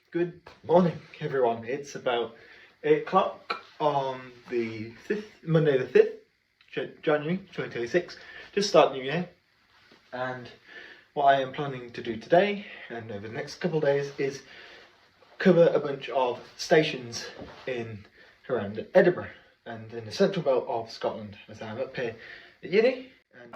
Good morning, everyone. It's about 8 o'clock on the 5th, Monday the 5th, January 2026, just start New Year. And what I am planning to do today and over the next couple of days is cover a bunch of stations in around Edinburgh and in the central belt of Scotland, as I'm up here at uni. And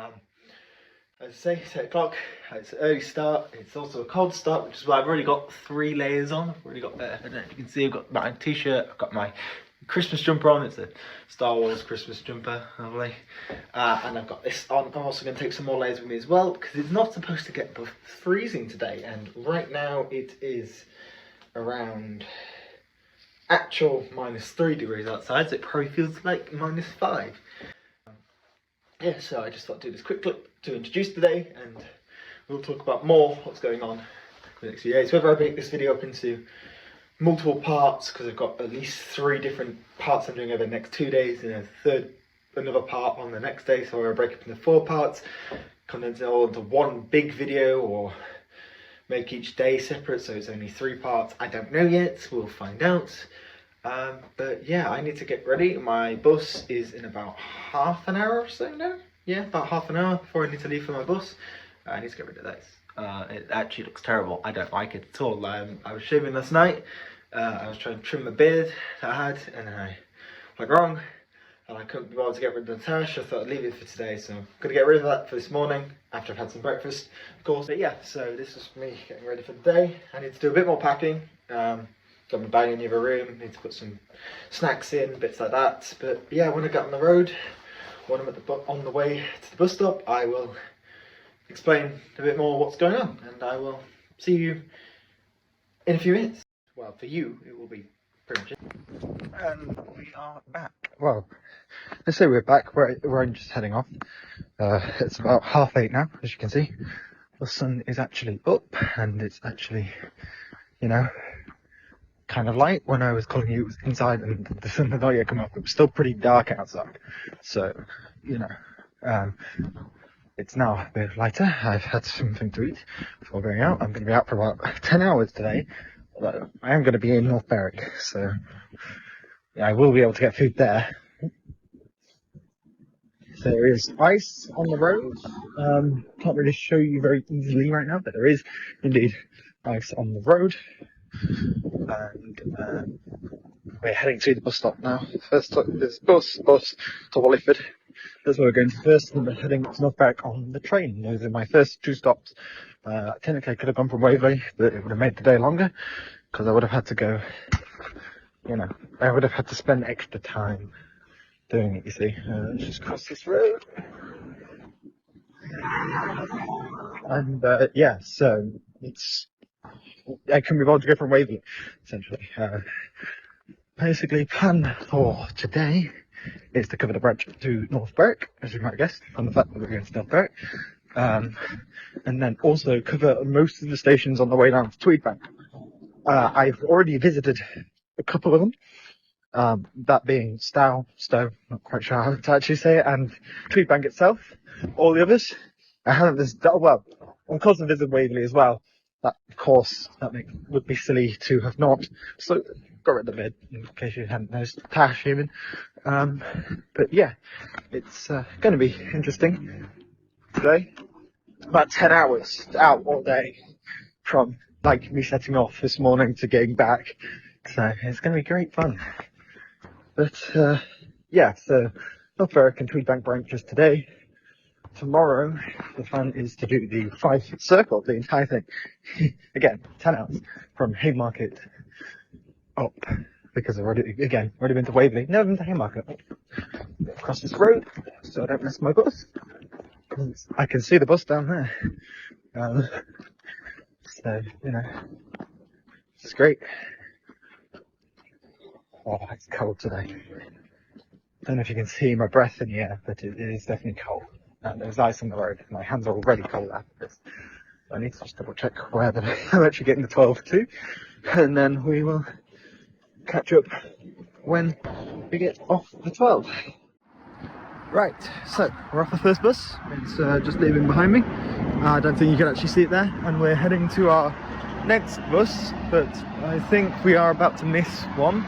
as I say, it's 8 o'clock, it's an early start, it's also a cold start, which is why I've already got 3 layers on. I've already got, I don't know if you can see, I've got my t-shirt, I've got my Christmas jumper on, it's a Star Wars Christmas jumper, lovely. And I've got this on. I'm also going to take some more layers with me as well, because it's not supposed to get above freezing today, and right now it is around actual -3 degrees outside, so it probably feels like -5. Yeah, so I just thought I'd do this quick clip to introduce today, and we'll talk about more what's going on for the next few days. Whether I break this video up into multiple parts, because I've got at least 3 different parts I'm doing over the next 2 days, and another part on the next day, so I'll break it up into 4 parts, condense it all into one big video, or make each day separate so it's only 3 parts. I don't know yet, we'll find out. But yeah, I need to get ready. My bus is in about half an hour or so now. Yeah, about half an hour before I need to leave for my bus. I need to get rid of this. It actually looks terrible. I don't like it at all. I was shaving last night. I was trying to trim my beard that I had, and I went wrong. And I couldn't be able to get rid of the tash. I thought I'd leave it for today, so I'm going to get rid of that for this morning after I've had some breakfast, of course. But yeah, so this is me getting ready for the day. I need to do a bit more packing. Got my bag in the other room, need to put some snacks in, bits like that. But yeah, when I get on the road, when I'm on the way to the bus stop, I will explain a bit more what's going on, and I will see you in a few minutes. Well, for you, it will be pretty much it. And we are back. Well, let's say we're back. We're just heading off. It's about 8:30 now, as you can see. The sun is actually up, and it's actually, you know, kind of light. When I was calling you, it was inside and the sun had not yet come up. It was still pretty dark outside, so you know, it's now a bit lighter. I've had something to eat before going out. I'm going to be out for about 10 hours today, although I am going to be in North Berwick, so yeah, I will be able to get food there. There is ice on the road. Can't really show you very easily right now, but there is indeed ice on the road. And we're heading to the bus stop now. First stop is bus to Wallyford. That's where we're going to first, and we're heading to North Berwick on the train. Those are my first 2 stops. Technically I could have gone from Waverley, but it would have made the day longer, because I would have had to go, you know, I would have had to spend extra time doing it, you see. Let's just cross this road. And yeah, so I couldn't be bothered to go from Waverley, essentially. Basically, plan for today is to cover the branch to North Berwick, as you might guess, from the fact that we're going to North Berwick. And then also cover most of the stations on the way down to Tweedbank. I've already visited a couple of them, that being Stow, not quite sure how to actually say it, and Tweedbank itself. All the others, I haven't visited, well, of course I visited Waverley as well. That, of course, would be silly to have not. So, got rid of it, in case you hadn't noticed. Tash human. But yeah, it's going to be interesting today. About 10 hours out all day from like me setting off this morning to getting back. So it's going to be great fun. But yeah, so North Berwick and Tweedbank branches today. Tomorrow, the plan is to do the 5 circle, the entire thing. Again, 10 hours from Haymarket up, because I've already been to Waverley, never been to Haymarket. Across this road, so I don't miss my bus. I can see the bus down there. So, you know, this is great. Oh, it's cold today. Don't know if you can see my breath in the air, but it is definitely cold. And there's ice on the road. My hands are already cold after this. So I need to just double check where I'm actually getting the 12 to. And then we will catch up when we get off the 12. Right, so we're off the first bus. It's just leaving behind me. I don't think you can actually see it there. And we're heading to our next bus, but I think we are about to miss one.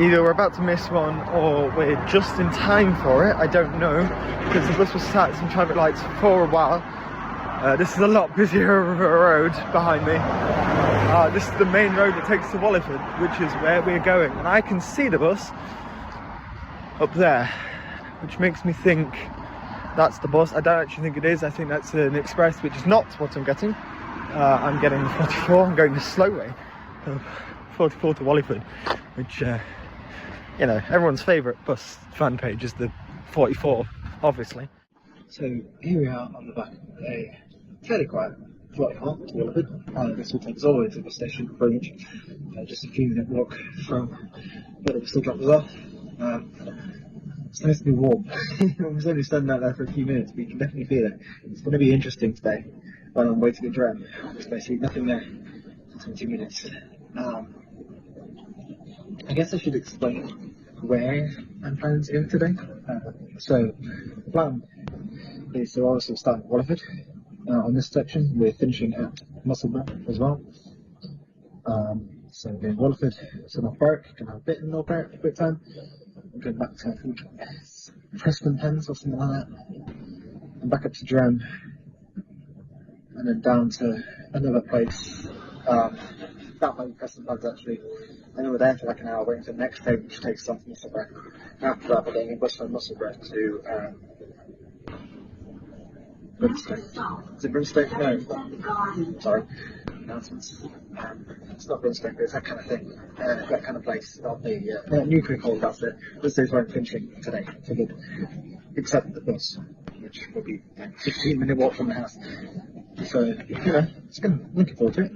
Either we're about to miss one or we're just in time for it, I don't know, because the bus was sat at some traffic lights for a while. This is a lot busier road behind me. This is the main road that takes to Wallingford, which is where we're going. And I can see the bus up there, which makes me think that's the bus. I don't actually think it is. I think that's an express, which is not what I'm getting. I'm getting the 44. I'm going the slow way, 44 to Wallingford, which, you know, everyone's favourite bus fan page is the 44, obviously. So here we are on the back of a fairly quiet 44 to Wallingford. This will take us all the way to the bus station, pretty much. Just a few minute walk from where the bus still drops us off. It's nice to be warm. I was only standing out there for a few minutes, but you can definitely feel it. It's going to be interesting today while I'm waiting to drum. There's basically nothing there for 20 minutes. I guess I should explain where I'm planning to go today. So the plan is to also start at Wallingford. On this section, we're finishing at Musselburgh as well. So we're going Wallingford to North Berwick, going to have a bit in North Berwick for a quick time. We're going back to, I think, Preston Pens or something like that. And back up to Durham. And then down to another place. That might be Preston Pens actually. And then we're there for like an hour waiting for the next train, which takes us on to Musselburgh. After that, we're getting a bus from Musselburgh to Brimstoke. Is it Brimstoke? No. Sorry. Announcements. It's not Brimstoke, but it's that kind of thing. That kind of place. Not the nuclear coal, that's it. This is where I'm finishing today. For good. Except the bus, which will be a 15-minute walk from the house. So, you know, it's good. Looking forward to it.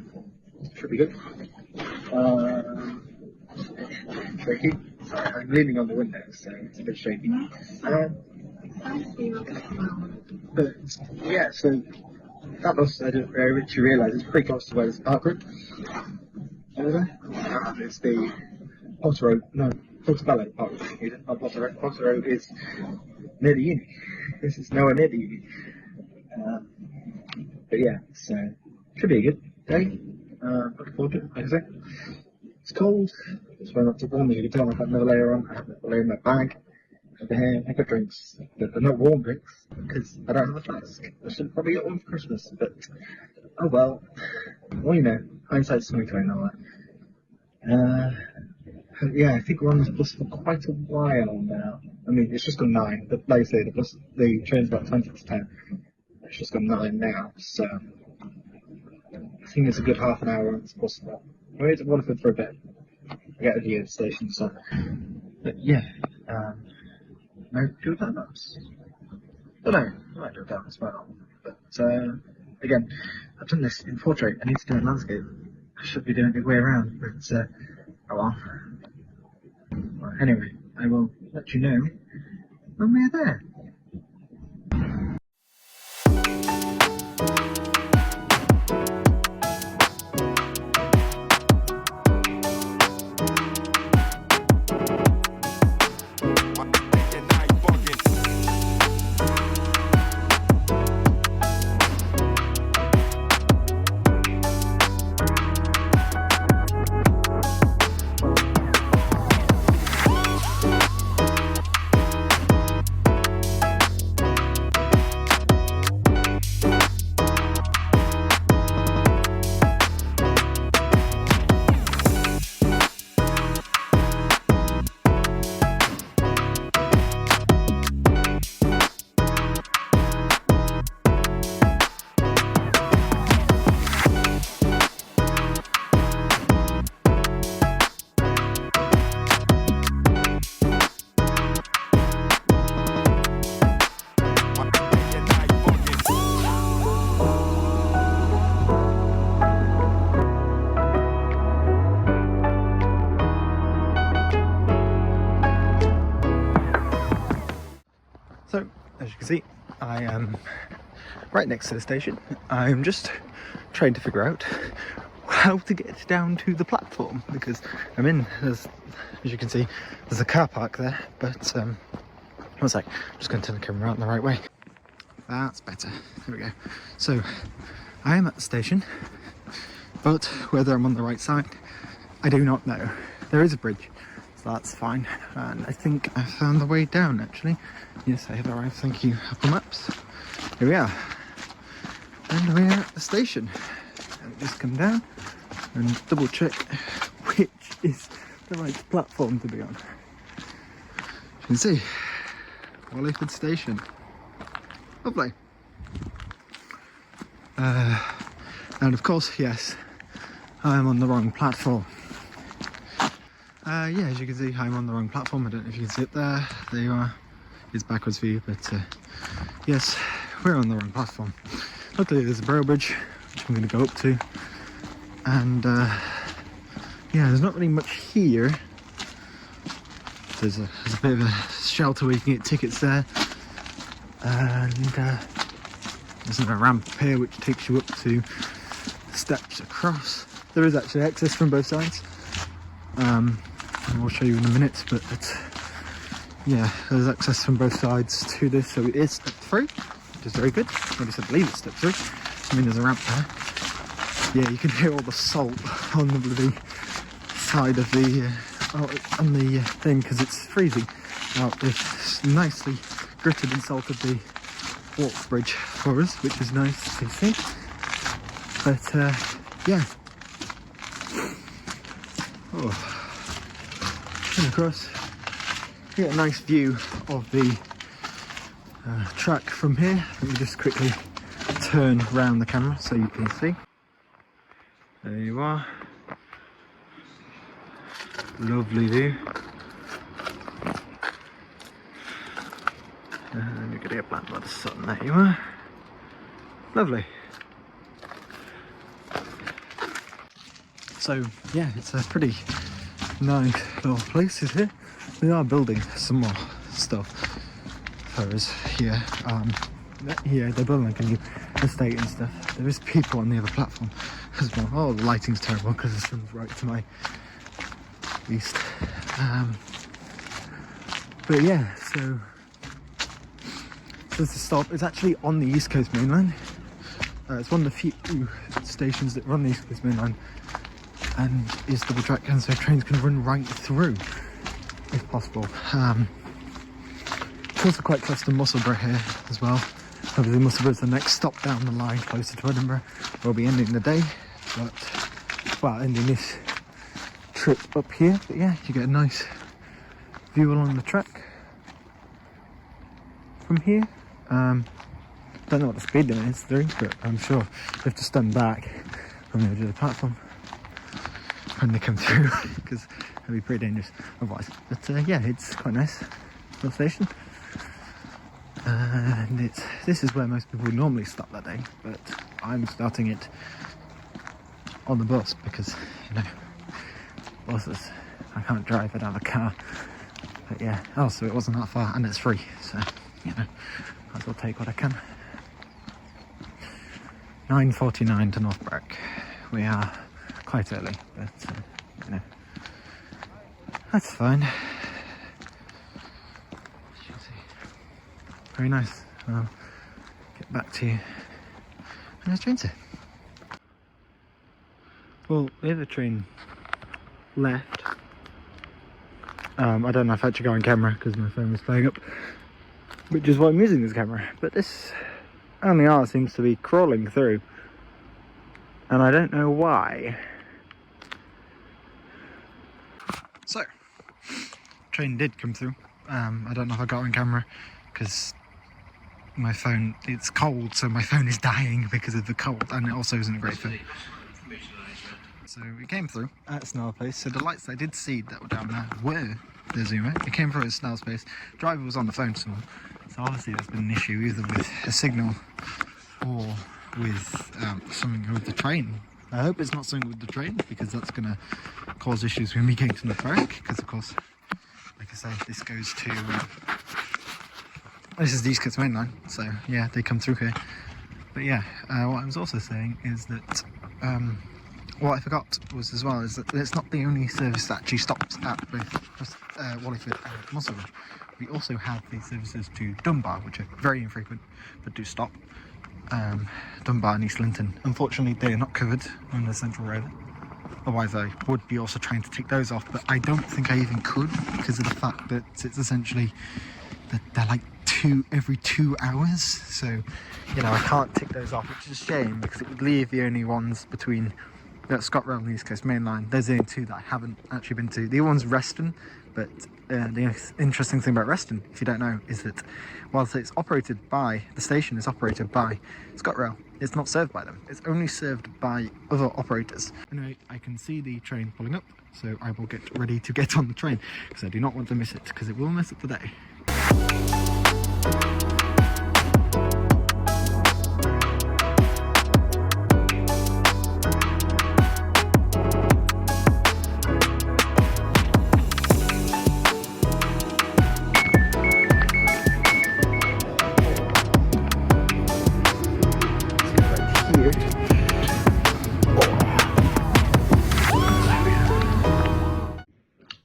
Should be good. Shaky. Sorry, I'm leaning on the window, so it's a bit shaky. But yeah, so that bus, I didn't really realise, it's pretty close to where there's a park road. Over there. It's the Potter Road, no, Portobello Park Road, not Potter Road. Potter Road is near the uni. This is nowhere near the uni. But yeah, so should be a good day. Looking forward to it, like I say. It's cold, it's very not too warm, as you can tell. I've had another layer on, I have another layer in my bag. Over here, I've got drinks, but they're not warm drinks, because I don't have a flask. I should probably get one for Christmas, but oh well. Well, you know, hindsight's 2020 and all that. Yeah, I think we're on this bus for quite a while now. I mean, it's just gone 9, but like I say, the train's about 20 to 10. It's just gone 9 now, so I think it's a good half an hour on this bus. We're waiting at Waterford for a bit. I get a view of the station, so. But yeah, no good maps. But no, I might do a down as well. But again, I've done this in portrait. I need to do it in landscape. I should be doing it the way around, but oh well. Well, anyway, I will let you know when we're there. So, as you can see, I am right next to the station. I'm just trying to figure out how to get down to the platform, because I'm in, as you can see, there's a car park there, but one sec, I'm just going to turn the camera out in the right way. That's better. There we go. So, I am at the station, but whether I'm on the right side, I do not know. There is a bridge, so that's fine. And I think I found the way down, actually. Yes, I have arrived. Thank you, Apple Maps. Here we are. And we're at the station. And just come down and double check which is the right platform to be on. As you can see, Waverley Station. Lovely. And of course, yes, I am on the wrong platform. Yeah, as you can see, I'm on the wrong platform. I don't know if you can see it there. There you are. It's backwards view, but yes, we're on the wrong platform. Luckily, there's a rail bridge, which I'm going to go up to. And yeah, there's not really much here. There's a bit of a shelter where you can get tickets there. And there's a ramp here which takes you up to steps across. There is actually access from both sides. And I'll show you in a minute, but yeah, there's access from both sides to this, so it is step 3, which is very good. At least I believe it's step 3. I mean, there's a ramp there. Yeah, you can hear all the salt on the bloody side of the on the thing because it's freezing out. It's nicely gritted and salted the walk bridge for us, which is nice to see. But yeah. And across, you get a nice view of the track from here. Let me just quickly turn around the camera so you can see. There you are. Lovely view. And you're going to get blanked by the sun. There you are. Lovely. So yeah, it's a pretty nice little place here. They are building some more stuff for us here. Yeah, they're building like a new estate and stuff. There is people on the other platform as well. Oh, the lighting's terrible because the sun's right to my east. But yeah, so there's a stop. It's actually on the East Coast Main Line. It's one of the few stations that run the East Coast Main Line and is double track, and so trains can run right through if possible. It's also quite close to Musselburgh here as well. Obviously Musselburgh's the next stop down the line closer to Edinburgh. We'll be ending the day, but well, ending this trip up here. But yeah, you get a nice view along the track from here. Don't know what the speed limit is through, but I'm sure you have to stand back from the edge of the platform when they come through because it'll be pretty dangerous otherwise. But yeah, it's quite nice little station, and this is where most people would normally stop that day, but I'm starting it on the bus because, you know, buses, I can't drive, I don't have a car. But yeah, also it wasn't that far and it's free, so you know, might as well take what I can. 9:49 to North Berwick. We are quite early, but you know, that's fine. Very nice. I'll get back to you when the train's here. Well, the other train left. I don't know if I had to go on camera because my phone was playing up, which is why I'm using this camera. But this LNR seems to be crawling through, and I don't know why. So, train did come through. I don't know if I got on camera because my phone, it's cold, so my phone is dying because of the cold, and it also isn't a great phone. So it came through at Snarl Place. So the lights I did see that were down there were the zoomer. It came through at Snarl Place. Driver was on the phone still. So obviously there's been an issue either with a signal or with something with the train. I hope it's not something with the train because that's going to cause issues when we get to North Berwick. Because of course, like I say, this goes to this is the East Coast Main Line. So yeah, they come through here. But yeah, what I was also saying is that what I forgot was as well is that it's not the only service that actually stops at both Wallingford and Musselburgh. We also have these services to Dunbar, which are very infrequent but do stop. Dunbar and East Linton. Unfortunately, they are not covered on the Central Rover. Otherwise, I would be also trying to take those off, but I don't think I even could because of the fact that it's essentially that they're like every 2 hours. So, you know, I can't tick those off, which is a shame because it would leave the only ones between ScotRail and the East Coast Main Line. There's the only two that I haven't actually been to. The other one's Reston, but the interesting thing about Reston, if you don't know, is that whilst it's operated by, the station is operated by ScotRail, it's not served by them. It's only served by other operators. Anyway, I can see the train pulling up, so I will get ready to get on the train because I do not want to miss it, because it will miss it today.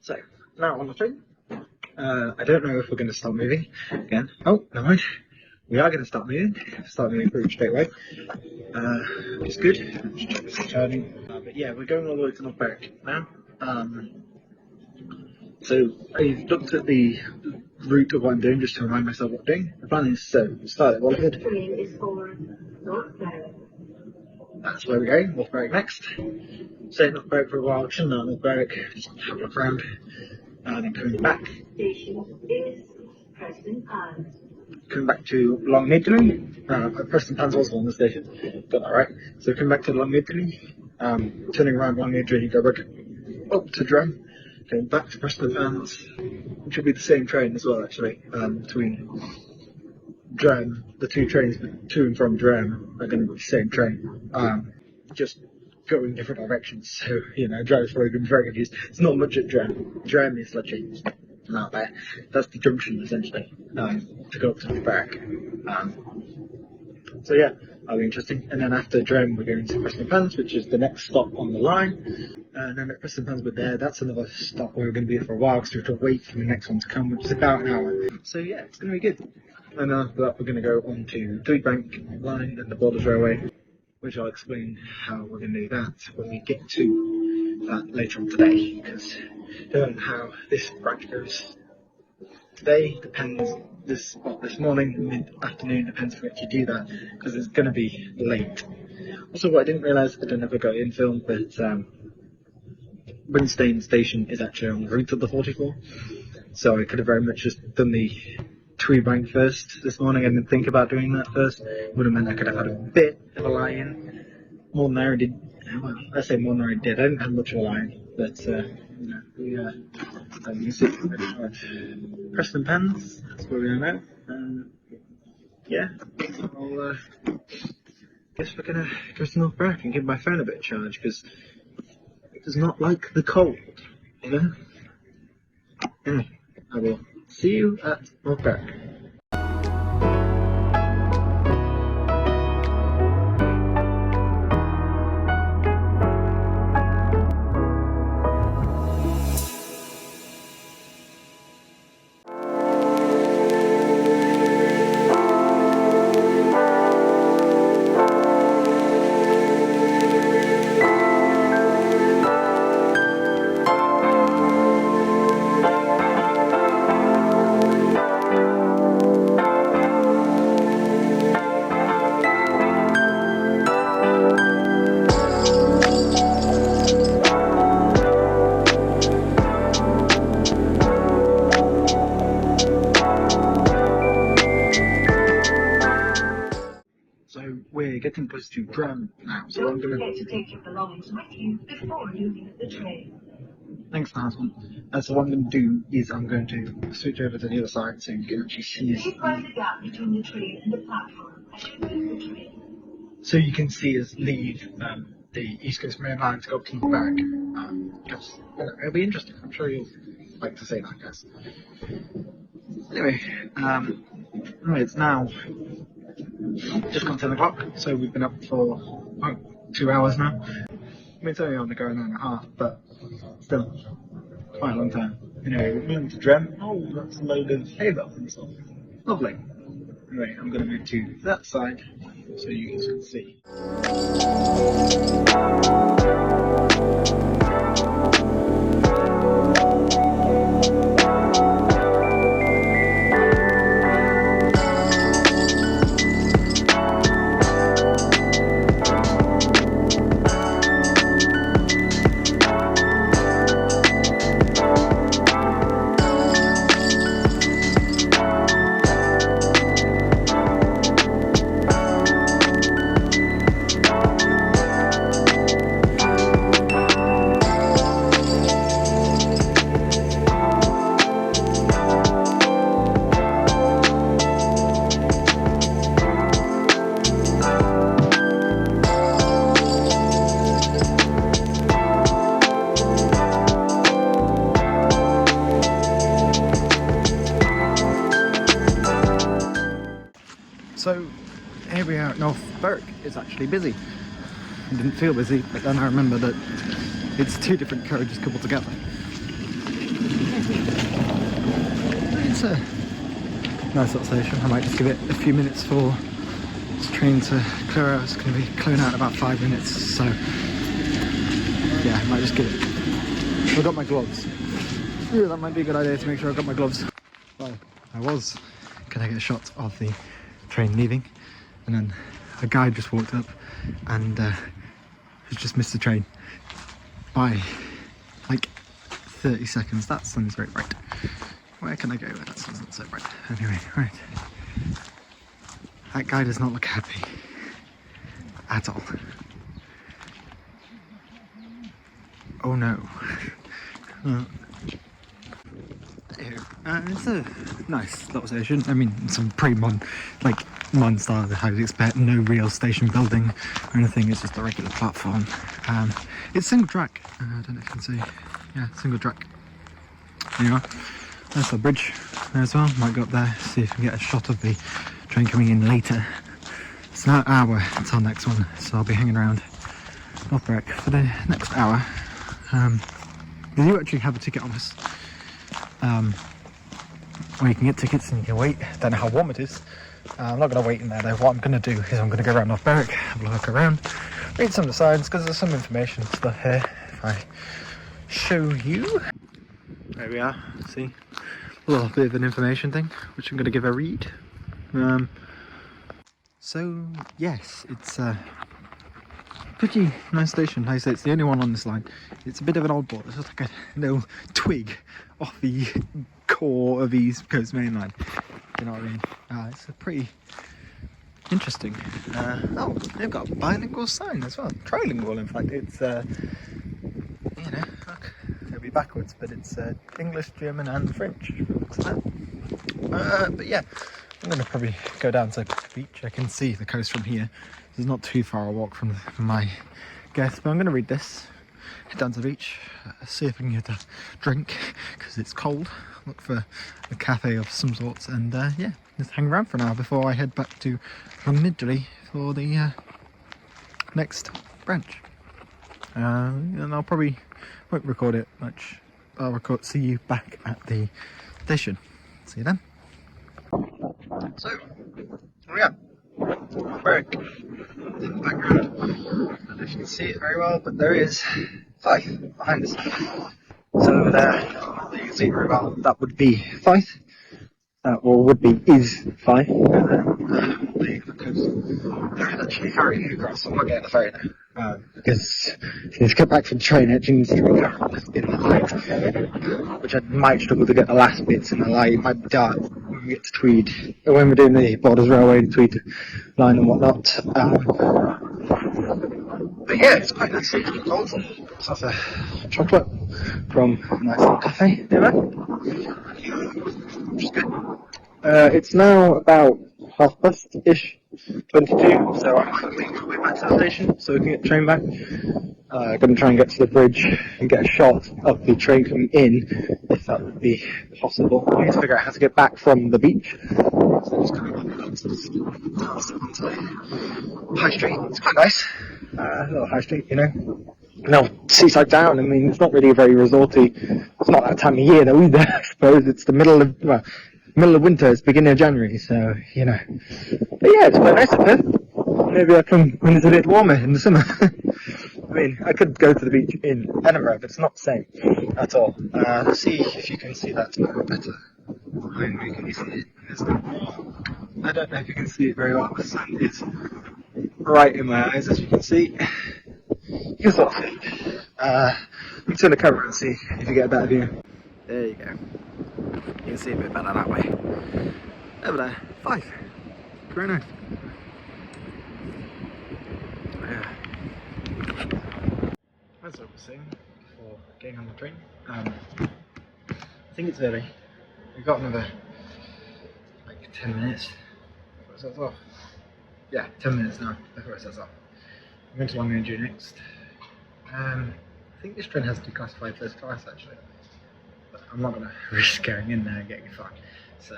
So, now on the train. I don't know if we're going to start moving again. Oh, never mind. We are going to start moving pretty much straight away. Which is good. Just check this is turning. But yeah, we're going all the way to North Berwick now. So I've looked at the route of what I'm doing just to remind myself what I'm doing. The plan is to start at Waverley. That's where we're going, North Berwick next. Stay at North Berwick for a while, chilling out North Berwick, just have a look around, and then coming back. Station is Preston Pans. Coming back to Long Middeley. Preston Pans was on the station, got that right. So coming back to Long Middeley, turning around Long Middeley, go back up to Drum, going back to Preston Pans, which will be the same train as well actually, between Drum. The two trains to and from Drum are going to be the same train, just going different directions. So, you know, Drum's probably going to be very confused. It's not much at Drum. Drum is literally out there. That's the junction essentially, to go up to the back. So yeah, that'll be interesting. And then after Drum, we're going to Preston Pans, which is the next stop on the line. And then at Preston Pans, we're there. That's another stop where we're going to be there for a while because we have to wait for the next one to come, which is about an hour. So yeah, it's going to be good. And after that, we're going to go on to Tweedbank line and the Borders Railway, which I'll explain how we're going to do that when we get to that later on today, because depending on how this branch goes today depends. This morning, mid-afternoon, depends if we actually do that, because it's going to be late. Also, what I didn't realise, I don't know if I got it in film, but Winstone Station is actually on the route of the 44, so I could have very much just done the Tweedbank first this morning. I didn't think about doing that first. It would have meant I could have had a bit of a lie-in, more than I already did. Well, I say more than I already did. I didn't have much of a lie-in, but you see, Preston Pans, that's where we are now. Yeah, I'll guess we're gonna go to North Berwick and give my phone a bit of charge, because it does not like the cold, you know? Anyway, I will see you at North Berwick. We're getting close to Drum now, so I'm going to take your belongings with you before you leave the train. Thanks, nice one. So what I'm going to do is I'm going to switch over to the other side so you can actually see us. Find the gap between the train and the platform as you leave the train. So you can see us leave the East Coast Main Line to go up to the back. Yes, it'll be interesting. I'm sure you'll like to say that, guys. Anyway, it's now just gone 10 o'clock, so we've been up for 2 hours now. I mean, it's only on the go an hour and a half, but still, quite a long time. Anyway, we're moving to Drem. Oh, that's a load of hay bales and stuff. Lovely. Anyway, I'm going to move to that side so you guys can see. So here we are at North Berwick. It's actually busy. It didn't feel busy, but then I remember that it's two different carriages coupled together. It's a nice little station. I might just give it a few minutes for this train to clear out. It's going to be clearing out in about 5 minutes, so yeah, I might just give it. I've got my gloves. Yeah, that might be a good idea to make sure I've got my gloves. Well, I was going to get a shot of the train leaving, and then a guy just walked up and has just missed the train by like 30 seconds. That sounds very bright. Where can I go? That sounds not so bright. Anyway, right. That guy does not look happy at all. Oh no. It's a nice little station. I mean, it's a pretty modern style of how you'd expect. No real station building or anything. It's just a regular platform. It's single track. I don't know if you can see. Yeah, single track. There you are. There's the bridge there as well. Might go up there, see if we can get a shot of the train coming in later. It's about an hour until next one, so I'll be hanging around North Berwick for the next hour. They do actually have a ticket office where you can get tickets and you can wait. Don't know how warm it is. I'm not going to wait in there though. What I'm going to do is I'm going to go around North Berwick, have a look around, read some of the signs, because there's some information stuff here. If I show you, there we are. See, a little bit of an information thing, which I'm going to give a read. So yes, it's a pretty nice station. Like I say, it's the only one on this line. It's a bit of an oddball. It's just like a little twig off the core of the East Coast Main Line. You know what I mean? It's a pretty interesting. Oh, they've got a bilingual sign as well. Trilingual, in fact. It's you know, look, it'll be backwards, but it's English, German, and French. Looks like that. But yeah, I'm going to probably go down to the beach. I can see the coast from here. It's not too far a walk from my guest, but I'm going to read this. Head down to the beach, see if I can get a drink because it's cold. Look for a cafe of some sorts, and yeah, just hang around for an hour before I head back to Waverley for the next branch. And I'll probably won't record it much. I'll see you back at the station. See you then. So, here we are. Berwick in the background. I don't know if you can see it very well, but there is Fife behind us. So over there, you can see it very well. That would be Fife. Or would be is Fife. The coast. There is actually a ferry across. I'm not getting the ferry now. Because if you get back from the train, it needs to be carried in the light. Which I might struggle to get the last bits in the light. It might be dark when we get to Tweed. When we're doing the Borders Railway, the Tweed line and whatnot. But yeah, it's quite nice. It's cold. So that's a chocolate from a nice little cafe nearby. Which is good. It's now about 22:30, so I'm going to make my way back to the station so we can get the train back. Going to try and get to the bridge and get a shot of the train coming in, if that would be possible. I need to figure out how to get back from the beach. So just kind of onto the high street. It's quite nice. little high street, you know. No, seaside town. I mean, it's not really very resorty. It's not that time of year though either. I suppose it's the middle of winter. It's beginning of January, so you know. But yeah, it's quite nice up here. Maybe I come when it's a bit warmer in the summer. I mean, I could go to the beach in Edinburgh, but it's not the same at all. Let's see if you can see that better. Behind me, can you see it? I don't know if you can see it very well. The sun is right in my eyes, as you can see. You can sort of see it. Let me turn the camera and see if you get a better view. There you go. You can see a bit better that way. Over there, Fife. Very nice. Yeah. That's what we're saying before getting on the train. I think it's early. We've got another like 10 minutes before it sets off. Yeah, 10 minutes now before it sets off. I'm going to Lothian and Fife next. I think this train has to be classified first class actually, but I'm not going to risk going in there and getting fucked. So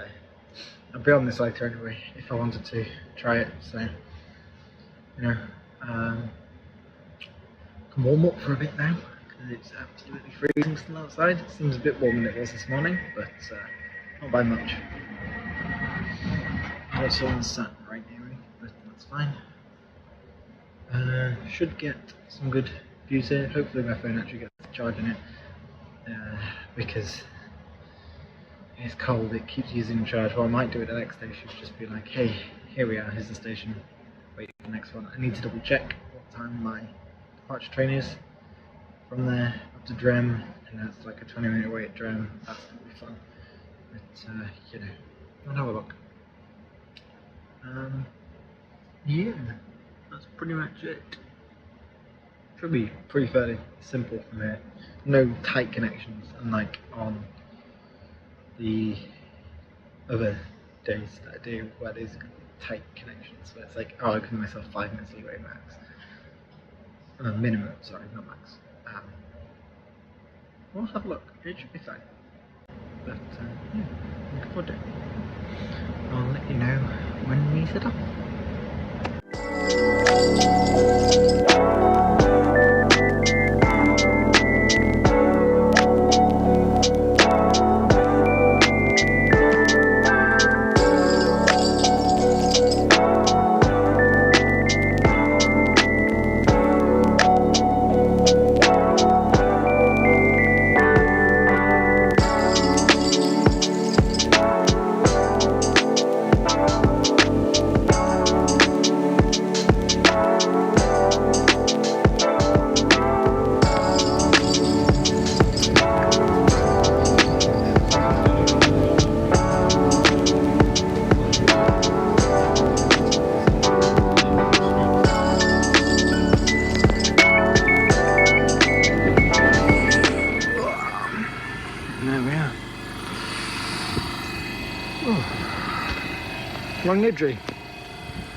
I'll be on this later anyway if I wanted to try it. So you know, can warm up for a bit now because it's absolutely freezing still outside. It seems a bit warmer than it was this morning, but not by much. Also on sat right near me, but that's fine. Should get some good views here. Hopefully my phone actually gets charging it because it's cold, it keeps using charge. What I might do at the next station is just be like, hey, here we are, here's the station, wait for the next one. I need to double check what time my departure train is from there up to Drem, and that's like a 20-minute wait at Drem. That's going to be fun, but you know, I'll have a look. Yeah, that's pretty much it. Should be pretty fairly simple from here. No tight connections, unlike on the other days that I do where there's tight connections. Where it's like, oh, I give myself 5 minutes leeway max. Minimum, sorry, not max. We'll have a look, it should be fine. But yeah, looking forward to it. I'll let you know when we set up. Longniddry.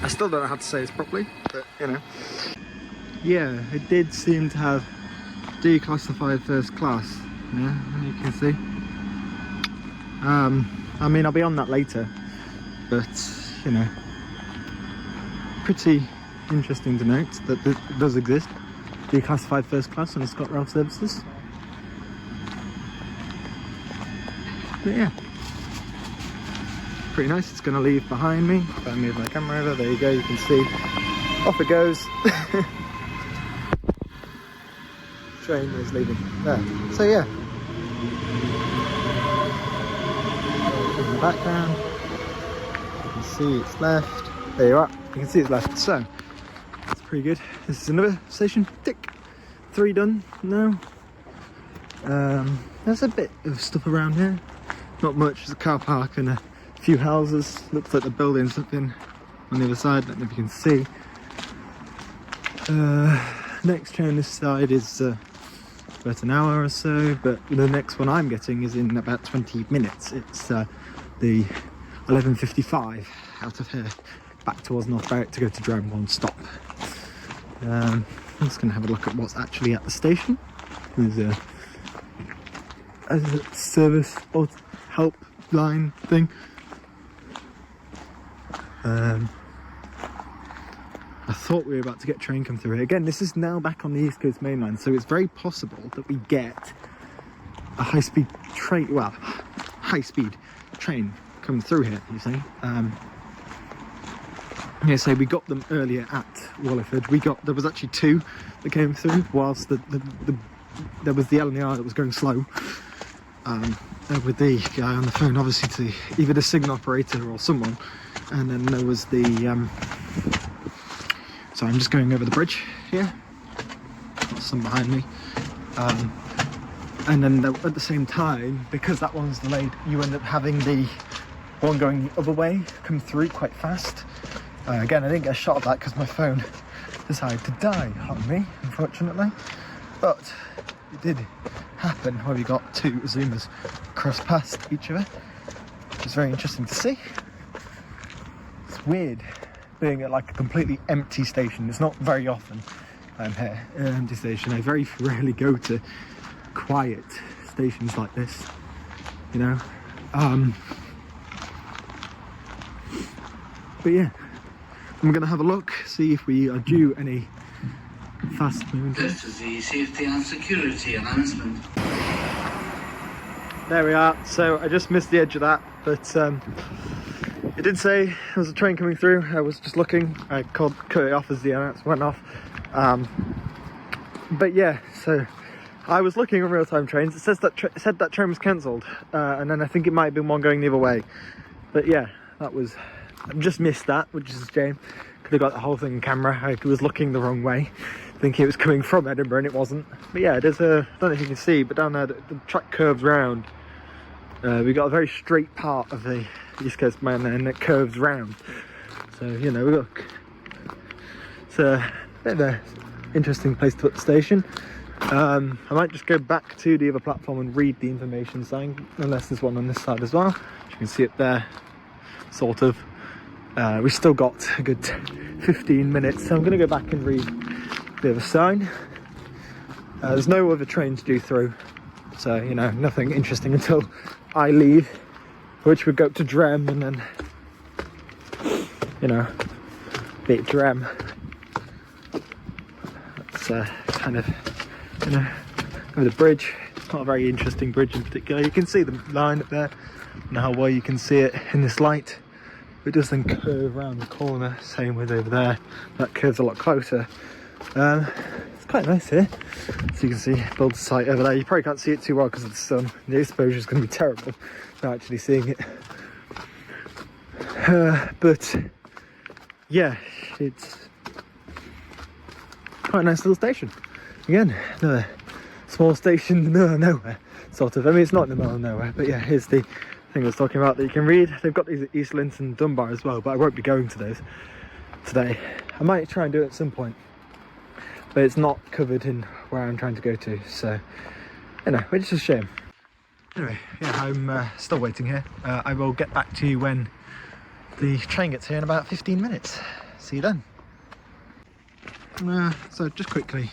I still don't know how to say this properly, but you know. Yeah, it did seem to have declassified first class, yeah, you can see. I mean, I'll be on that later, but you know, pretty interesting to note that this does exist, declassified first class on the ScotRail services. But yeah, pretty nice. It's going to leave behind me. If I move my camera over, there you go, you can see. Off it goes. Train is leaving there. So yeah. In the background, you can see it's left. There you are. You can see it's left. So that's pretty good. This is another station. Tick. 3 done now. There's a bit of stuff around here. Not much. There's a car park and a few houses. Looks like they're building something on the other side. I don't know if you can see. Next train this side is about an hour or so, but the next one I'm getting is in about 20 minutes. It's the 11:55 out of here, back towards North Berwick to go to Drome, one stop. I'm just going to have a look at what's actually at the station. There's a service or help line thing. I thought we were about to get a train come through here. Again, this is now back on the East Coast Main Line, so it's very possible that we get a high-speed train, well, high-speed train come through here, you see. Yeah, so we got them earlier at Walliford. There was actually 2 that came through, whilst there was the LNR that was going slow. With the guy on the phone, obviously, to either the signal operator or someone. And then there was the, so I'm just going over the bridge here. Got some behind me. And then at the same time, because that one's delayed, you end up having the one going the other way come through quite fast. Again, I didn't get a shot of that because my phone decided to die on me, unfortunately. But it did happen where we got 2 Zoomers cross past each other, which is very interesting to see. It's weird being at like a completely empty station. It's not very often I'm here at an empty station. I very rarely go to quiet stations like this, you know. But yeah, I'm gonna have a look, see if we are due any fast moving trains. This is the safety and security announcement. There we are. So I just missed the edge of that, but it did say there was a train coming through. I was just looking. I cut it off as the announcement went off. But yeah, so I was looking on real-time trains. It says that said that train was cancelled, and then I think it might have been one going the other way. But yeah, that was. I just missed that, which is a shame. Could have got the whole thing on camera. I was looking the wrong way, thinking it was coming from Edinburgh, and it wasn't. But yeah, there's a. I don't know if you can see, but down there the track curves round. We got a very straight part of the East Coast Main Line, and it curves round. So you know, look, it's a bit of an interesting place to put the station. I might just go back to the other platform and read the information sign, unless there's one on this side as well. You can see it there, sort of. We've still got a good 15 minutes, so I'm going to go back and read the other sign. There's no other trains due through, so you know, nothing interesting until I leave, which would go up to Drem and then, you know, beat Drem. That's kind of, you know, over the bridge. It's not a very interesting bridge in particular. You can see the line up there, and how well you can see it in this light. It does then curve around the corner, same with over there. That curves a lot closer. It's quite nice here. So you can see build site over there. You probably can't see it too well because of the sun. The exposure is going to be terrible not actually seeing it. But yeah, it's quite a nice little station. Again, another small station in the middle of nowhere, sort of. I mean, it's not in the middle of nowhere, but yeah, here's the thing I was talking about that you can read. They've got these at East Linton and Dunbar as well, but I won't be going to those today. I might try and do it at some point, but it's not covered in where I'm trying to go to, so you know, which is a shame. Anyway, yeah, I'm still waiting here. I will get back to you when the train gets here in about 15 minutes. See you then. So just quickly,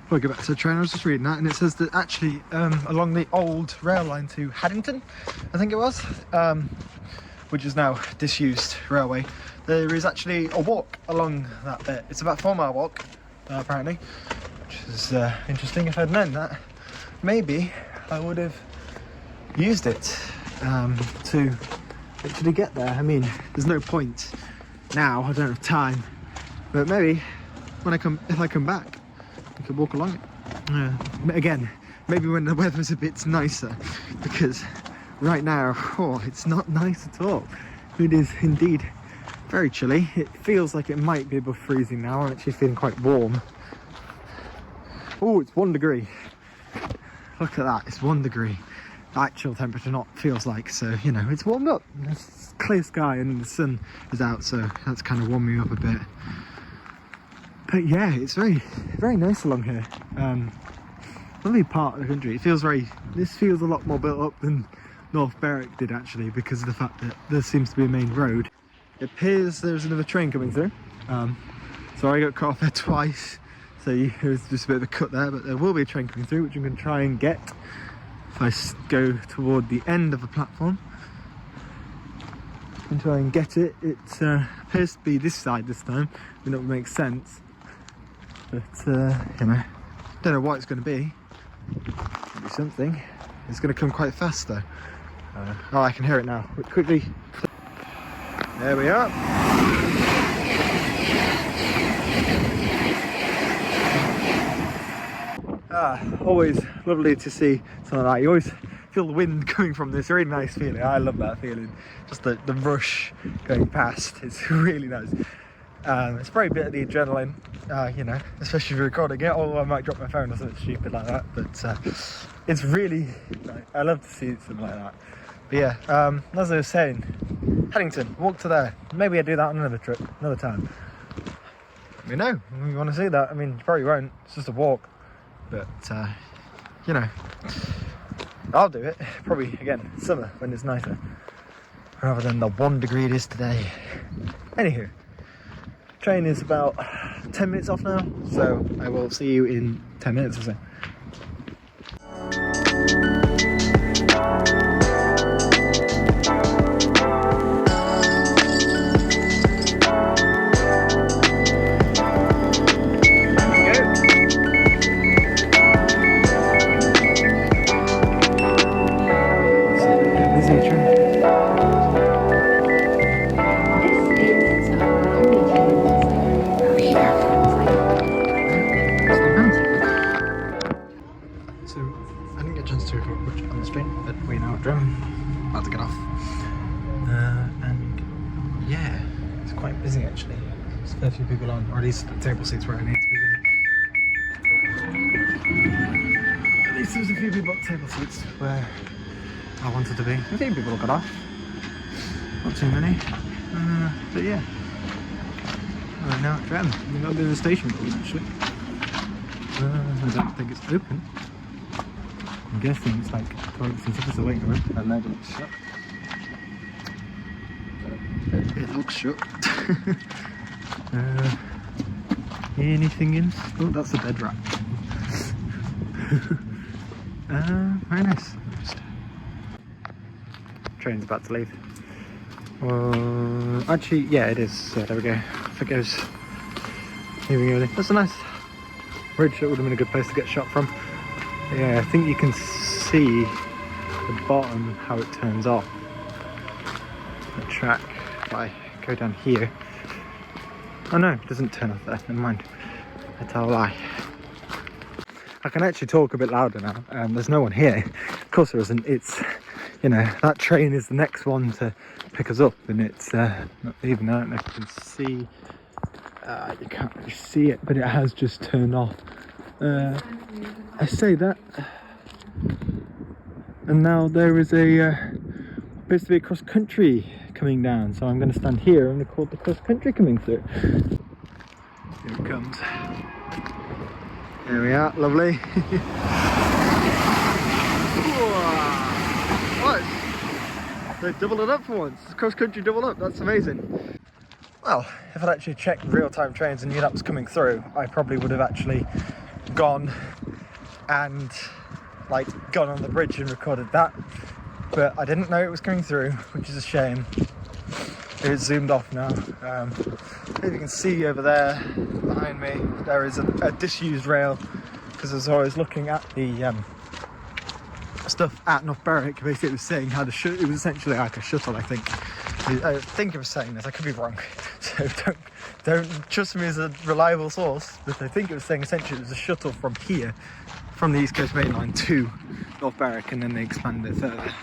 before I go back to the train, I was just reading that, and it says that actually along the old rail line to Haddington, I think it was, which is now disused railway, there is actually a walk along that bit. It's about a 4-mile walk, apparently, which is interesting. If I'd known that, maybe I would have used it to actually get there. I mean, there's no point now, I don't have time, but maybe if I come back, I could walk along it. Again, maybe when the weather's a bit nicer, because right now, oh, it's not nice at all. It is indeed very chilly. It feels like it might be above freezing now. I'm actually feeling quite warm. Oh, it's 1 degree. Look at that, it's 1 degree. The actual temperature not feels like, so you know, it's warmed up. It's clear sky and the sun is out, so that's kind of warmed me up a bit. But yeah, it's very, very nice along here. Lovely part of the country. This feels a lot more built up than North Berwick did actually, because of the fact that there seems to be a main road. It appears there's another train coming through. So I got cut off there twice, so there's just a bit of a cut there, but there will be a train coming through, which I'm going to try and get if I go toward the end of the platform. and try and get it. It appears to be this side this time. It not make sense, but you know, don't know what it's going to be. Maybe something. It's going to come quite fast though. Oh, I can hear it now. Quickly. There we are. Always lovely to see something like that. You always feel the wind coming from this. Really nice feeling. I love that feeling. Just the rush going past. It's really nice. It's probably a bit of the adrenaline, you know, especially if you're recording it. Or I might drop my phone or something stupid like that. But it's really nice. I love to see something like that. But yeah, as I was saying, Haddington, walk to there. Maybe I do that on another trip, another time. You know, if you want to see that, I mean, you probably won't. It's just a walk. But, you know, I'll do it. Probably, again, summer, when it's nicer. Rather than the 1 degree it is today. Anywho, train is about 10 minutes off now. So I will see you in 10 minutes or so. About to get off, and yeah, it's quite busy actually. There's a fair few people on, or at least the table seats where I need to be. At least there's a few people at table seats where I wanted to be. A few people got off, not too many, but yeah. Right now at Tram, we're not doing the station building actually. I don't think it's open. I'm guessing it's like toilets and stuff is the waiting room, and maybe it's shut. It looks shut. Anything in? Oh, that's a bed wrap. Very nice. Train's about to leave. Actually, yeah, it is. So there we go. If it goes moving early. That's a nice bridge. That would have been a good place to get shot from. Yeah, I think you can see the bottom how it turns off the track if I go down here. Oh no, it doesn't turn off there, never mind. I tell a lie. I can actually talk a bit louder now. There's no one here. Of course there isn't. It's, you know, that train is the next one to pick us up, and it's not even, I don't know if you can see, you can't really see it, but it has just turned off. I say that, and now there is appears to be a cross country coming down, so I'm going to stand here and record the cross country coming through. Here it comes. There we are, lovely. What? They doubled it up for once. Cross country doubled up, that's amazing. Well, if I'd actually checked real-time trains and knew that was coming through, I probably would have actually gone and gone on the bridge and recorded that, but I didn't know it was coming through, which is a shame. It's zoomed off now. If you can see over there behind me, there is a disused rail, because as I was looking at the stuff at North Berwick, basically it was saying how it was essentially like a shuttle, I think it was saying this, I could be wrong, so don't trust me as a reliable source, but I think it was saying essentially it was a shuttle from here, from the East Coast Main Line to North Berwick, and then they expanded it further.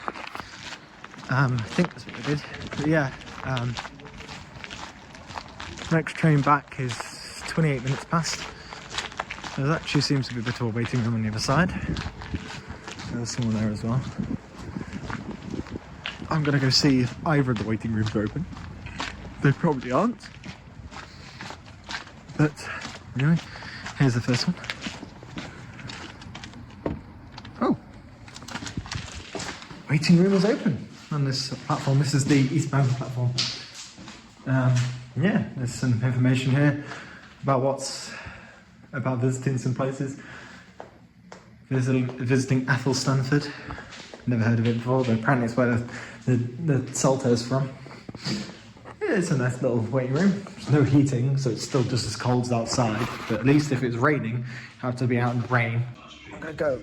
I think that's what they did, but yeah, next train back is 28 minutes past. There actually seems to be a bit of a waiting room on the other side. There's someone there as well. I'm gonna go see if either of the waiting rooms are open. They probably aren't. But anyway, here's the first one. Oh, waiting room is open on this platform. This is the eastbound platform. Yeah, there's some information here about visiting some places. Visiting Athol Stanford. Never heard of it before, but apparently it's where the Salto is from. It's a nice little waiting room. There's no heating, so it's still just as cold as outside. But at least if it's raining, you have to be out in the rain. I'm gonna go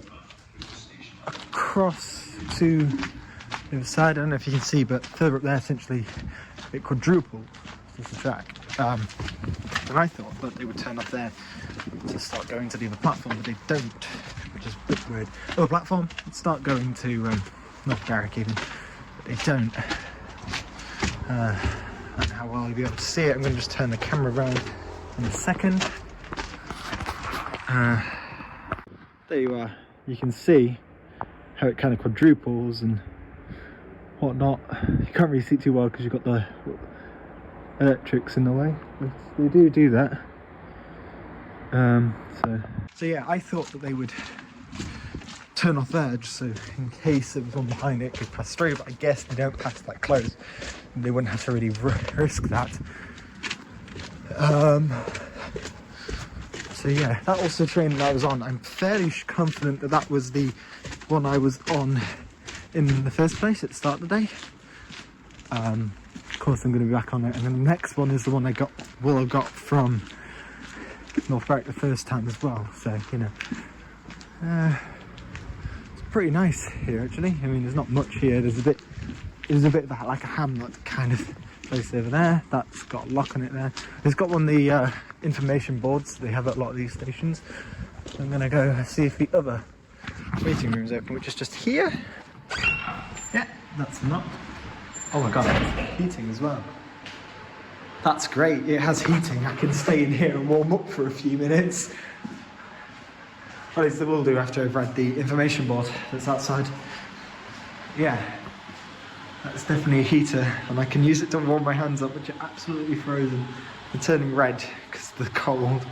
across to the other side. I don't know if you can see, but further up there, essentially, it quadrupled just the track. And I thought that they would turn off there to start going to the other platform, but they don't, which is a bit weird. Other platform, start going to North Berwick even, but they don't. I don't know how well you'll be able to see it. I'm going to just turn the camera around in a second. There you are. You can see how it kind of quadruples and whatnot. You can't really see too well because you've got the electrics in the way. They do that. So yeah, I thought that they would turn off there just so in case there was one behind it could pass through, but I guess they don't pass that close. They wouldn't have to really risk that. So yeah, that was the train that I was on. I'm fairly confident that that was the one I was on in the first place at the start of the day. Of course I'm going to be back on it, and then the next one is the one I will have got from North Berwick the first time as well. So you know, it's pretty nice here actually. I mean, there's not much here. There's a bit of like a hamlet kind of place over there. That's got a lock on it there. It's got one of the information boards they have at a lot of these stations. So I'm going to go see if the other waiting room's open, which is just here. Yeah, that's not. Oh my god, it's heating as well. That's great, it has heating. I can stay in here and warm up for a few minutes. At least I will do after I've read the information board that's outside. Yeah, that's definitely a heater, and I can use it to warm my hands up, which are absolutely frozen and turning red because of the cold,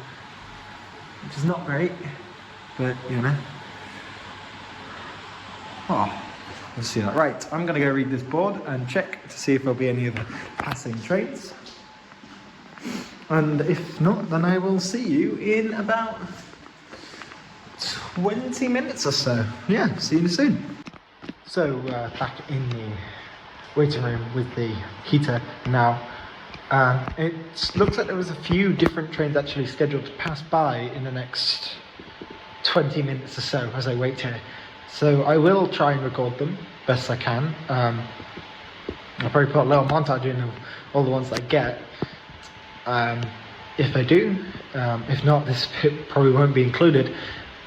which is not great, but you know. Oh, let's see that. Right, I'm going to go read this board and check to see if there'll be any other passing trains. And if not, then I will see you in about 20 minutes or so. Yeah, see you soon. So, back in the waiting room with the heater now. It looks like there was a few different trains actually scheduled to pass by in the next 20 minutes or so as I wait here. So I will try and record them best I can. I'll probably put a little montage in of all the ones that I get. If I do, if not, this bit probably won't be included.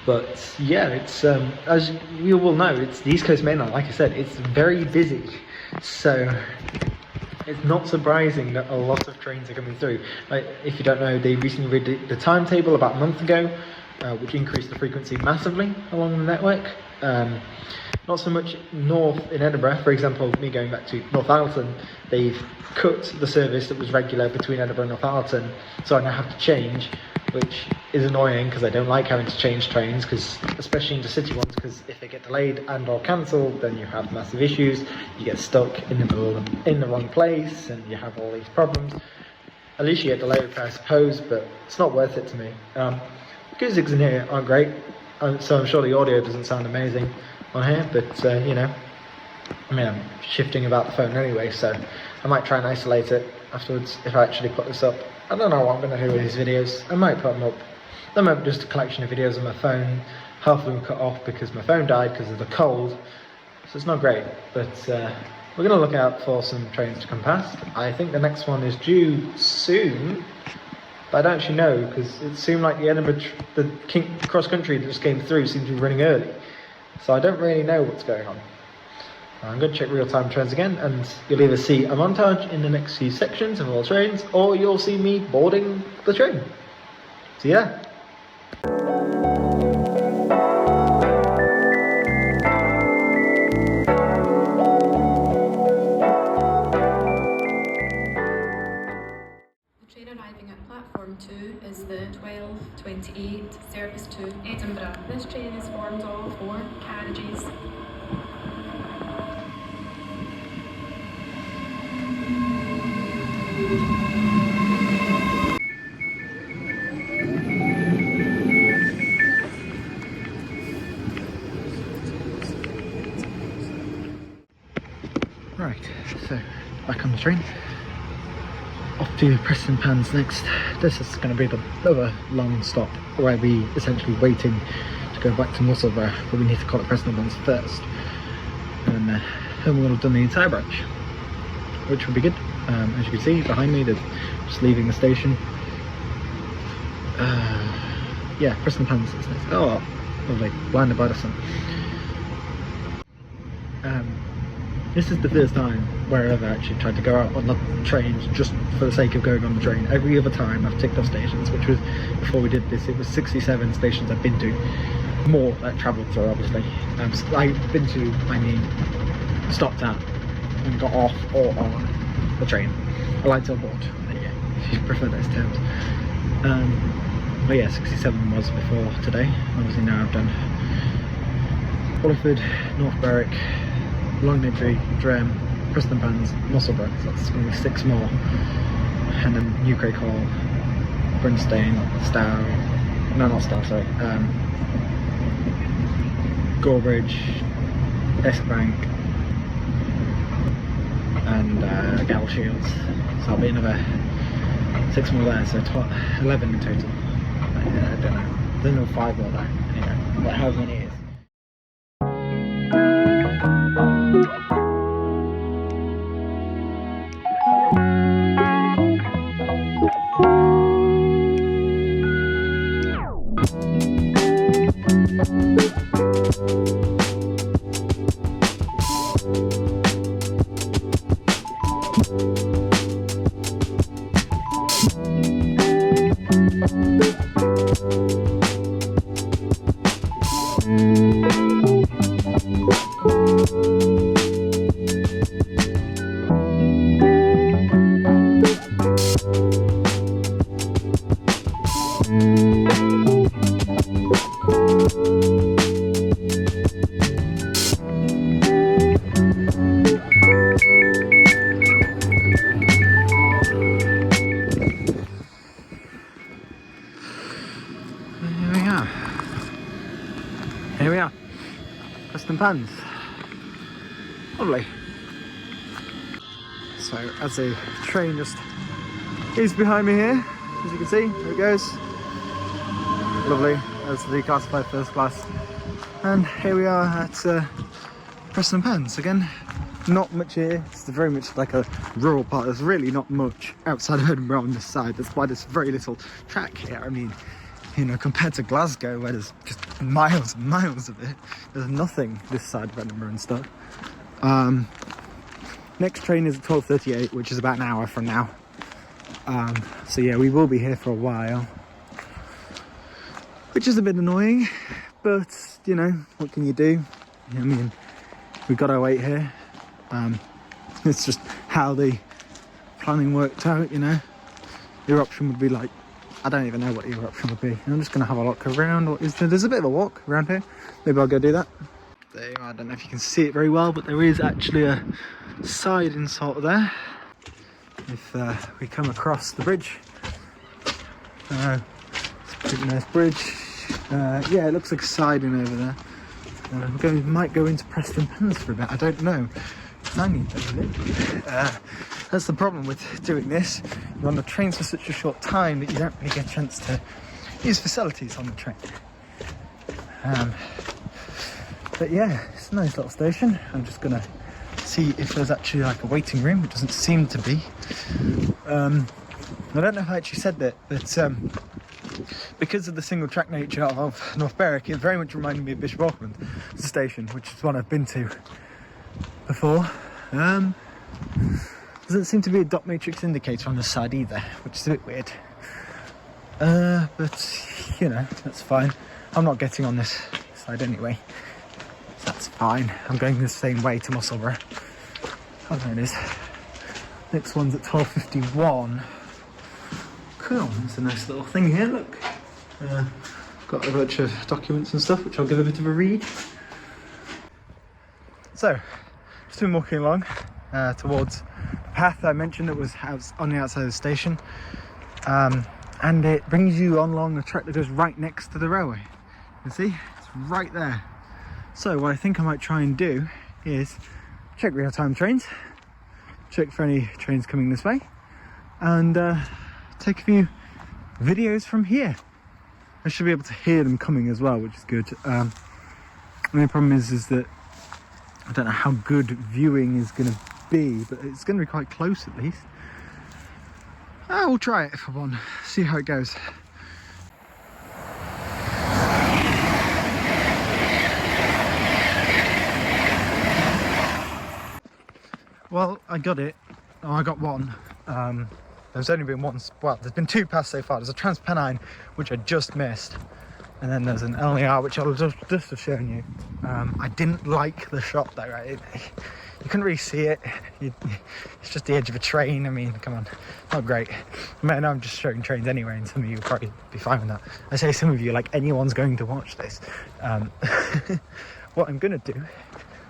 But yeah, it's as you will know, it's the East Coast Main Line. Like I said, it's very busy, so it's not surprising that a lot of trains are coming through. Like, if you don't know, they recently read the timetable about a month ago, which increased the frequency massively along the network. Not so much north in Edinburgh. For example, me going back to Northallerton, they've cut the service that was regular between Edinburgh and Northallerton, so I now have to change, which is annoying because I don't like having to change trains, because especially intercity ones, because if they get delayed and or cancelled, then you have massive issues. You get stuck in the middle of in the wrong place, and you have all these problems. At least you get delay repair, I suppose, but it's not worth it to me. Acoustics in here aren't great, so I'm sure the audio doesn't sound amazing on here, but you know, I mean, I'm shifting about the phone anyway, so I might try and isolate it afterwards if I actually put this up. I don't know what I'm going to do with these videos. I might put them up. They might be just a collection of videos on my phone. Half of them cut off because my phone died because of the cold, so it's not great, but we're going to look out for some trains to come past. I think the next one is due soon, but I don't actually know, because it seemed like the Edinburgh, the cross country that just came through seemed to be running early. So I don't really know what's going on. I'm going to check real-time trends again, and you'll either see a montage in the next few sections of all trains, or you'll see me boarding the train. See you there. The train arriving at platform 2 is the 12:28 service to Edinburgh. This train is formed of 4 carriages. Right, so back on the train. to Preston Pans next. This is going to be the other long stop where we essentially waiting to go back to Musselburgh, but we need to call it Preston Pans first, and then we're going to have done the entire branch, which will be good. As you can see behind me, they're just leaving the station. Yeah, Preston Pans is next. Oh, lovely, blinded by the sun. This is the first time where I've actually tried to go out on the trains just for the sake of going on the train. Every other time I've ticked off stations, which was before we did this. It was 67 stations I've been to, more that travelled through obviously. I've been to, I mean, stopped at and got off or on the train. I like to aboard, but yeah, if you prefer those terms. But yeah, 67 was before today. Obviously now I've done Waterford, North Berwick, Longniddry, Drem, Preston Pans, Musselburgh, so that's going to be 6 more, and then New Craig Hall, Brinstane, Stow, no not Stow, sorry, Gorebridge, Bank, and Gal Shields, so I'll be another 6 more there, so 11 in total. I don't know 5 more there, anyway, but however many it is. Here we are, Preston Pans. Lovely. So as the train just is behind me here, as you can see, there it goes. Lovely, that's the declassified first class. And here we are at Preston Pans again. Not much here, it's very much like a rural part. There's really not much outside of Edinburgh on this side. That's why there's very little track here. I mean, you know, compared to Glasgow where there's just miles and miles of it, there's nothing this side of Edinburgh and stuff. Next train is at 12:38, which is about an hour from now. So yeah, we will be here for a while, which is a bit annoying, but you know, what can you do? I mean, we've got to wait here. It's just how the planning worked out, you know. Your option would be like, I don't even know what your option would be. I'm just going to have a look around. What is there? There's a bit of a walk around here. Maybe I'll go do that. There you are. I don't know if you can see it very well, but there is actually a siding sort of there. If we come across the bridge. It's a pretty nice bridge. Yeah, it looks like a siding over there. We might go into Preston Pans for a bit. I don't know. I need to live. That's the problem with doing this. You're on the trains for such a short time that you don't really get a chance to use facilities on the train. But yeah, it's a nice little station. I'm just gonna see if there's actually like a waiting room. It doesn't seem to be. I don't know if I actually said that, but because of the single track nature of North Berwick, it very much reminded me of Bishop Auckland station, which is one I've been to before. Doesn't seem to be a dot matrix indicator on the side either, which is a bit weird. But you know, that's fine. I'm not getting on this side anyway, so that's fine. I'm going the same way to Musselburgh. Oh, there it is. Next one's at 12:51. Cool, it's a nice little thing here, look. Got a bunch of documents and stuff, which I'll give a bit of a read. So, just been walking along towards the path I mentioned that was on the outside of the station. And it brings you on along a track that goes right next to the railway. You can see, it's right there. So what I think I might try and do is check real-time trains, check for any trains coming this way, and take a few videos from here. I should be able to hear them coming as well, which is good. The only problem is that I don't know how good viewing is going to be, but it's going to be quite close at least. We'll try it for one, see how it goes. Well, I got it. Oh, I got one. There's only been one. Well, there's been two passed so far. There's a Transpennine, which I just missed, and then there's an LER, which I'll just have shown you. I didn't like the shot though. Right? You couldn't really see it. It's just the edge of a train. I mean, come on, not great. I mean, I'm just showing trains anyway, and some of you will probably be fine with that. I say some of you, like anyone's going to watch this. What I'm gonna do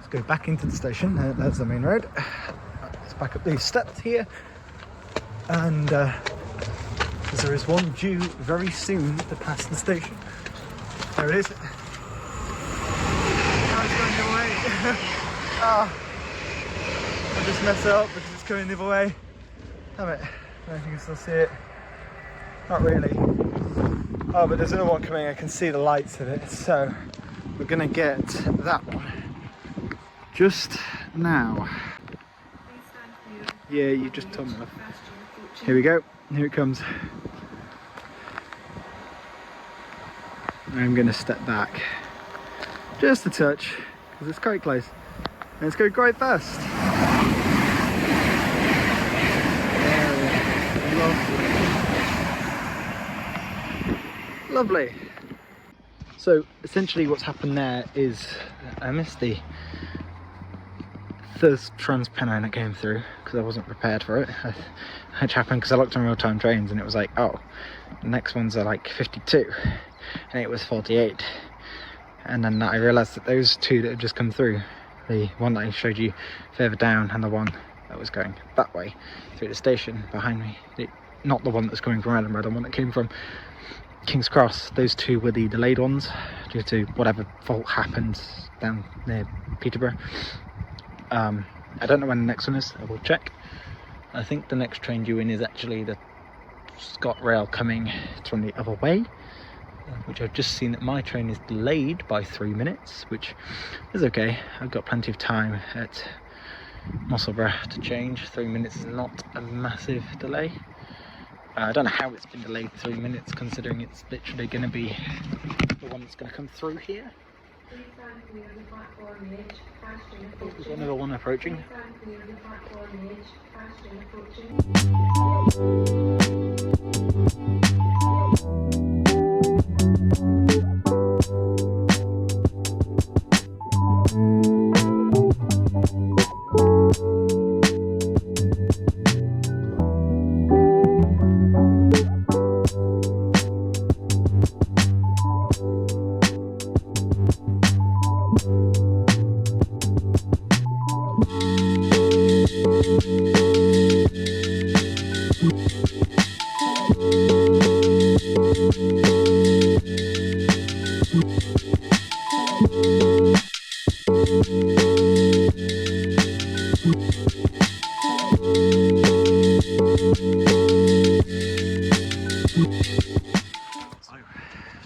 is go back into the station. That's the main road. Let's back up these steps here, and because there is one due very soon to pass the station. There it is. Now it's going the other way. I just messed it up because it's going the other way. Damn it. I don't know if you can still see it. Not really. Oh, but there's another one coming. I can see the lights of it. So we're going to get that one just now. Yeah, you just told me. Here we go. Here it comes. I'm going to step back just a touch because it's quite close and it's going quite fast. Lovely. So essentially what's happened there is I missed the first Transpennine that came through because I wasn't prepared for it. Which happened because I looked on real-time trains and it was like, oh, the next ones are like 52 and it was 48, and then I realised that those two that had just come through, the one that I showed you further down and the one that was going that way through the station behind me, not the one that's coming from Edinburgh, the one that came from King's Cross, those two were the delayed ones due to whatever fault happened down near Peterborough. I don't know when the next one is, I will check. I think the next train due in is actually the ScotRail coming from the other way, which I've just seen that my train is delayed by 3 minutes, which is okay. I've got plenty of time at Musselburgh to change. 3 minutes is not a massive delay. I don't know how it's been delayed 3 minutes, considering it's literally going to be the one that's going to come through here. Oh, there's another one approaching.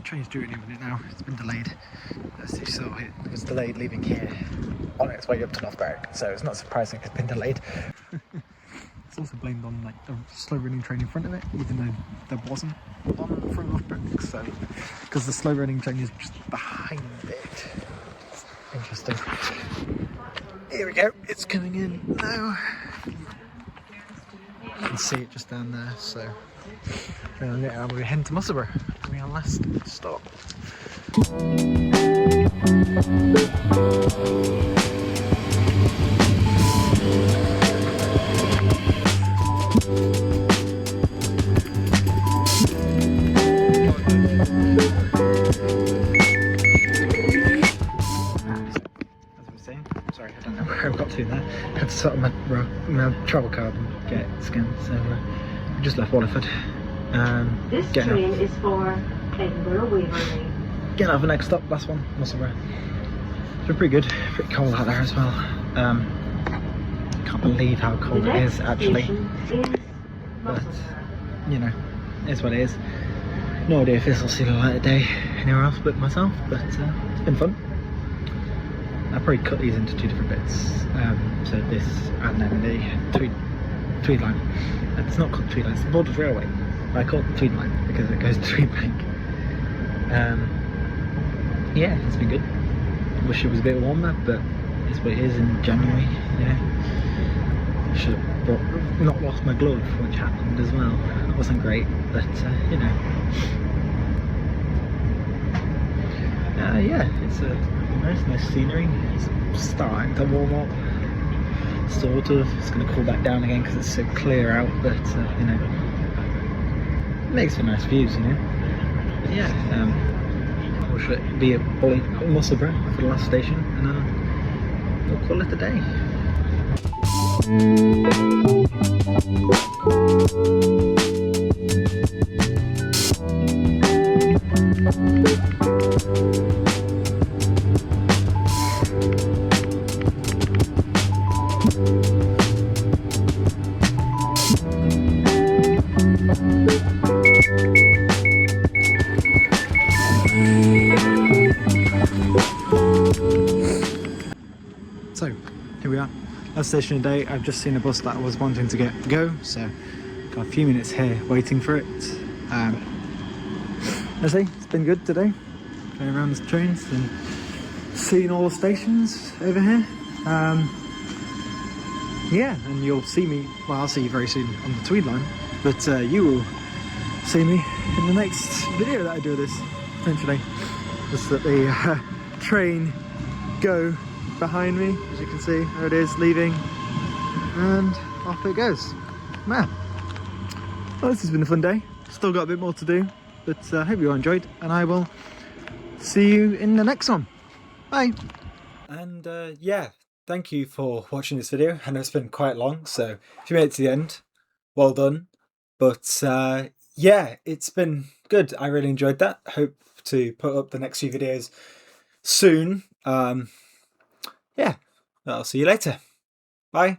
Train's due any minute now. It's been delayed. As you saw, it was delayed leaving here on its way up to North Berwick, so it's not surprising it's been delayed. It's also blamed on like the slow running train in front of it, even though there wasn't one from North Berwick. So because the slow running train is just behind it. It's interesting. Here we go. It's coming in now. You can see it just down there. So. We're heading to Musselburgh. It'll be our last stop. Sorry, I don't know where I got to there. I had to sort of my travel card and get it scanned. So we just left Waterford. This train is for Edinburgh Waverley. Getting out of the next stop, last one, Musselburgh. It's been pretty good, pretty cold out there as well. Can't believe how cold it is actually. but you know, it's what it is. No idea if this will see the light of day anywhere else but myself, but it's been fun. I'll probably cut these into 2 different bits. So this and then the Tweed line. It's not called Tweed line, it's the Borders Railway. I call it the Tweed line because it goes to Tweed Bank. Yeah, it's been good. Wish it was a bit warmer, but it's what it is in January, you know. Should have not lost my glove, which happened as well. It wasn't great, but you know. Yeah, it's a nice scenery. It's starting to warm up, sort of. It's going to cool back down again because it's so clear out, but you know, it makes for nice views, you know. But yeah, we should be at Musselburgh for the last station, and we'll call it a day. So, here we are. Last station today. I've just seen a bus that I was wanting to go, so got a few minutes here waiting for it. Let's see, it's been good today. Going around the trains and seeing all the stations over here. Yeah, and you'll see me, well, I'll see you very soon on the Tweed line, but you will see me in the next video that I do this, essentially. Just that the train go behind me, as you can see, there it is, leaving, and off it goes. Man, well, this has been a fun day. Still got a bit more to do, but I hope you all enjoyed, and I will see you in the next one. Bye. And yeah, thank you for watching this video. I know it's been quite long, so if you made it to the end, well done. But yeah, it's been good. I really enjoyed that. Hope to put up the next few videos soon. Yeah, I'll see you later. Bye.